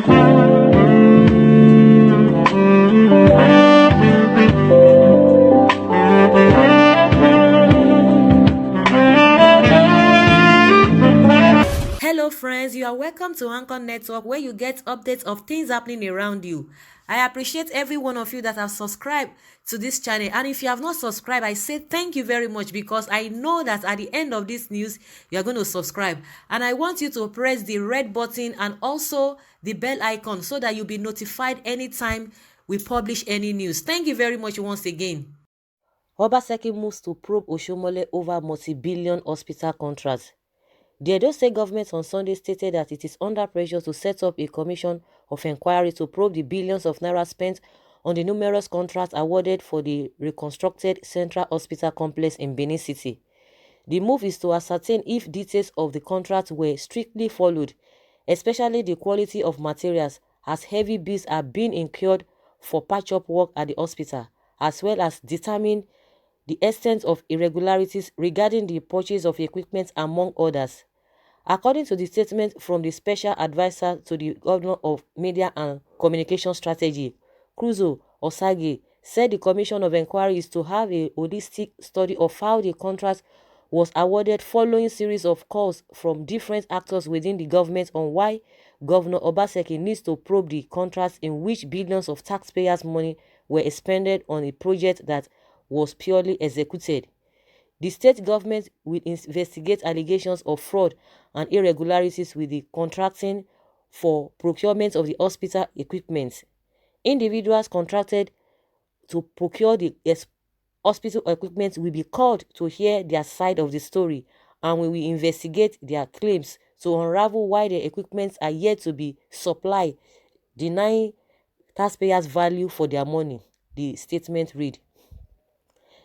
Hello, friends. You are welcome to Anchor Network, where you get updates of things happening around you. I appreciate every one of you that have subscribed to this channel. And if you have not subscribed, I say thank you very much, because I know that at the end of this news, you are going to subscribe. And I want you to press the red button and also the bell icon so that you'll be notified anytime we publish any news. Thank you very much once again. Obaseki moves to probe Oshiomhole over multi-billion hospital contracts. The Edo State government on Sunday stated that it is under pressure to set up a commission of inquiry to probe the billions of naira spent on the numerous contracts awarded for the reconstructed Central Hospital Complex in Benin City. The move is to ascertain if details of the contract were strictly followed, especially the quality of materials, as heavy bills are being incurred for patch-up work at the hospital, as well as determine the extent of irregularities regarding the purchase of equipment, among others. According to the statement from the Special Advisor to the Governor of Media and Communication Strategy, Cruzo Osagi, said the Commission of Inquiry is to have a holistic study of how the contract was awarded, following series of calls from different actors within the government on why Governor Obaseki needs to probe the contracts in which billions of taxpayers' money were expended on a project that was purely executed. The state government will investigate allegations of fraud and irregularities with the contracting for procurement of the hospital equipment. Individuals contracted to procure the hospital equipment will be called to hear their side of the story, and we will investigate their claims to unravel why the equipment are yet to be supplied, denying taxpayers value for their money, the statement read.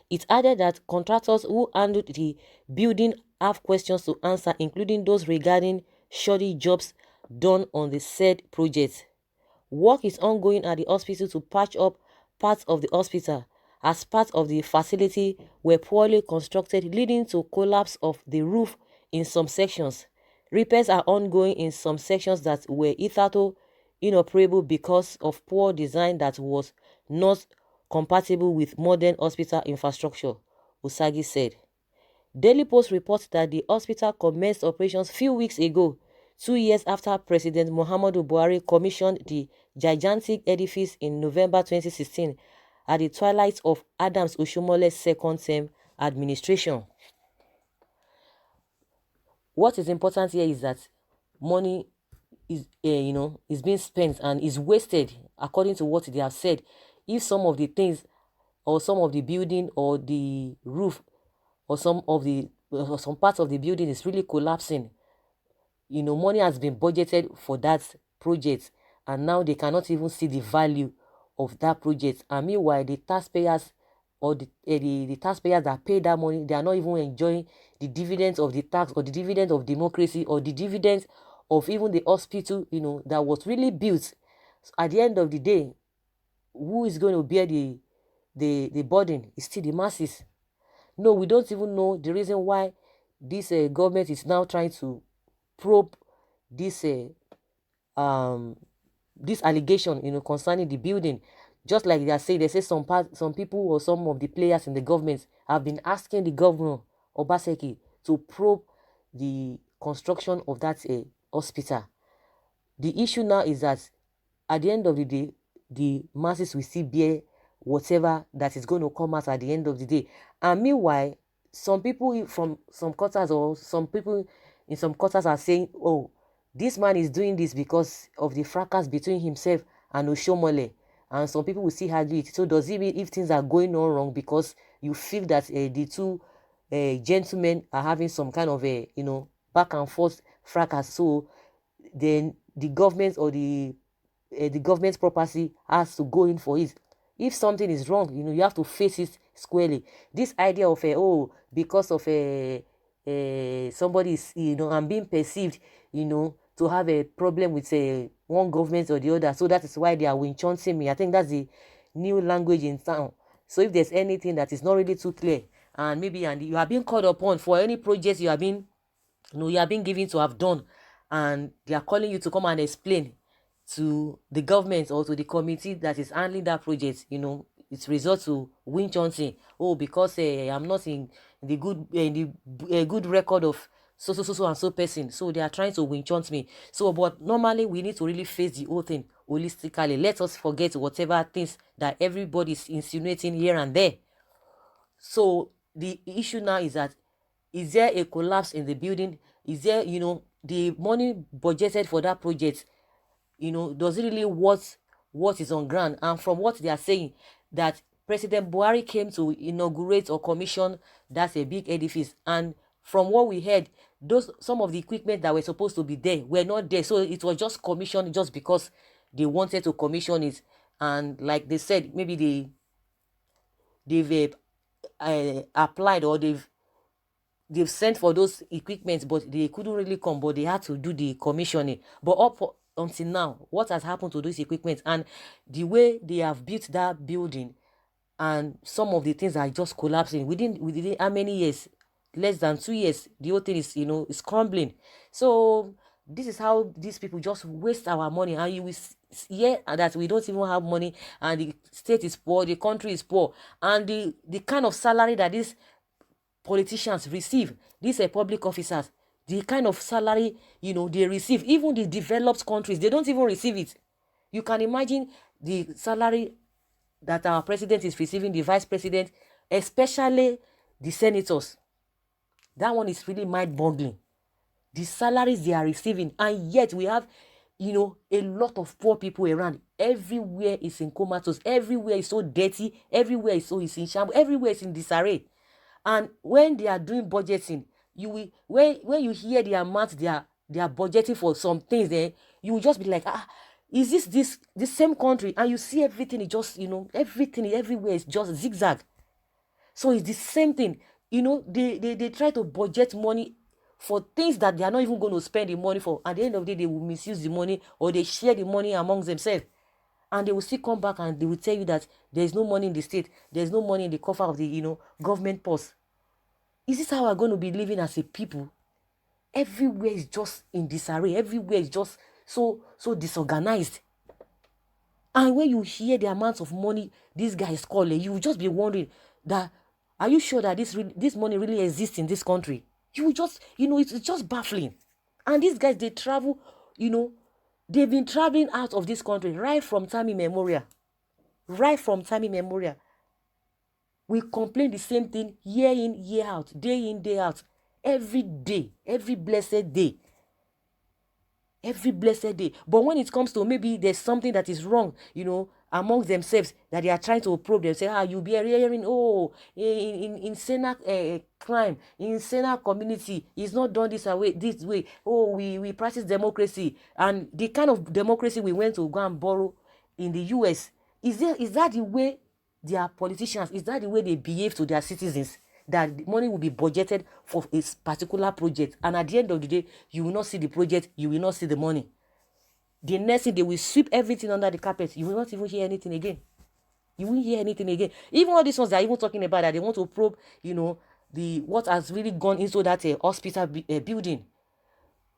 It added that contractors who handled the building have questions to answer, including those regarding shoddy jobs done on the said project. Work is ongoing at the hospital to patch up parts of the hospital, as part of the facility were poorly constructed, leading to collapse of the roof in some sections. Repairs are ongoing in some sections that were hitherto inoperable because of poor design that was not compatible with modern hospital infrastructure, Usagi said. Daily Post reports that the hospital commenced operations few weeks ago, 2 years after President Muhammadu Buhari commissioned the gigantic edifice in November 2016 at the twilight of Adams Oshiomole's second term administration. What is important here is that money is being spent and is wasted, according to what they have said. If some of the things, or some of the building, or the roof, or some of the or some parts of the building is really collapsing, money has been budgeted for that project, and now they cannot even see the value of that project. And meanwhile, the taxpayers, or the taxpayers that pay that money, they are not even enjoying the dividends of the tax, or the dividends of democracy, or the dividends of even the hospital, that was really built. So at the end of the day, who is going to bear the burden? Is still the masses. No, we don't even know the reason why this government is now trying to probe this this allegation, concerning the building. Just like they say some people, or some of the players in the government have been asking the governor Obaseki to probe the construction of that hospital. The issue now is that at the end of the day, the masses will still bear whatever that is going to come out at the end of the day. And meanwhile, some people from some quarters, or some people in some quarters, are saying, oh, this man is doing this because of the fracas between himself and Oshiomhole. And some people will see argue it. So does it mean if things are going on wrong, because you feel that the two gentlemen are having some kind of a back and forth fracas, so then the government, or the government's property has to go in for it? If something is wrong, you have to face it squarely. This idea of because of somebody is, I'm being perceived, to have a problem with one government or the other, so that is why they are winchunting me. I think that's the new language in town. So if there's anything that is not really too clear, and you are being called upon for any project you have been given to have done, and they are calling you to come and explain to the government or to the committee that is handling that project, it results to winch hunting. Oh, because I'm not in the good record of so and so person, so they are trying to winch hunt me. So, but normally we need to really face the whole thing holistically. Let us forget whatever things that everybody is insinuating here and there. So the issue now is that, is there a collapse in the building? Is there, the money budgeted for that project, does it really what is on ground? And from what they are saying, that President Buhari came to inaugurate or commission that's a big edifice, and from what we heard, some of the equipment that were supposed to be there were not there, so it was just commissioned just because they wanted to commission it. And like they said, maybe they've applied, or they've sent for those equipment, but they couldn't really come, but they had to do the commissioning. But up until now, what has happened to those equipment and the way they have built that building, and some of the things are just collapsing within how many years? Less than 2 years, the whole thing is crumbling. So this is how these people just waste our money, and you will hear that we don't even have money, and the state is poor, the country is poor, and the kind of salary that these politicians receive, these are public officers, the kind of salary they receive, even the developed countries, they don't even receive it. You can imagine the salary that our president is receiving, the vice president, especially the senators. That one is really mind-boggling, the salaries they are receiving. And yet we have a lot of poor people around. Everywhere is in comatose, everywhere is so dirty, everywhere is in shambles, everywhere is in disarray. And when they are doing budgeting, you will, when you hear the amount they are budgeting for some things, then you will just be like, is this same country? And you see everything is just everything everywhere is just zigzag. So it's the same thing. They try to budget money for things that they are not even going to spend the money for. At the end of the day, they will misuse the money, or they share the money amongst themselves. And they will still come back and they will tell you that there is no money in the state, there is no money in the cover of the government purse. Is this how we're going to be living as a people? Everywhere is just in disarray. Everywhere is just so disorganized. And when you hear the amount of money this guy is calling, you will just be wondering that, are you sure that this money really exists in this country? You will just, it's just baffling. And these guys, they travel, they've been traveling out of this country right from time immemorial. Right from time immemorial. We complain the same thing year in, year out, day in, day out, every day, every blessed day. Every blessed day. But when it comes to maybe there's something that is wrong, amongst themselves, that they are trying to probe, they say, you'll be hearing, in Sena crime, in Sena community, it's not done this way. We practice democracy. And the kind of democracy we went to go and borrow in the US, is that the way their politicians, is that the way they behave to their citizens? That the money will be budgeted for a particular project, and at the end of the day, you will not see the project, you will not see the money. The next thing, they will sweep everything under the carpet. You will not even hear anything again. You won't hear anything again. Even all these ones that are even talking about that they want to probe, what has really gone into that hospital building.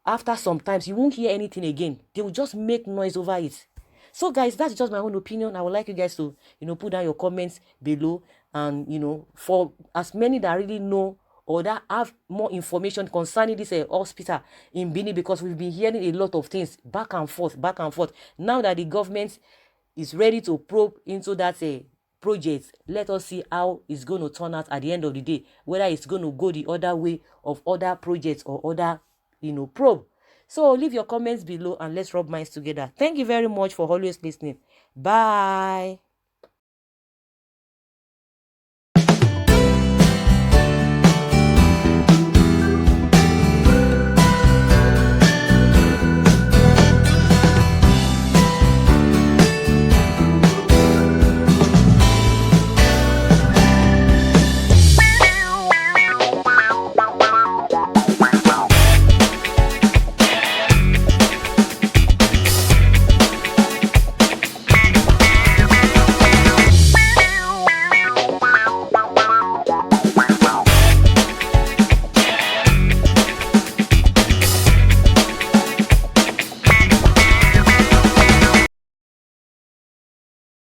After some times, you won't hear anything again. They will just make noise over it. So guys, that's just my own opinion. I would like you guys to put down your comments below, and for as many that really know or that have more information concerning this hospital in Benin, because we've been hearing a lot of things back and forth. Now that the government is ready to probe into that project, let us see how it's going to turn out at the end of the day, whether it's going to go the other way of other projects or other probe. So leave your comments below and let's rub minds together. Thank you very much for always listening. Bye.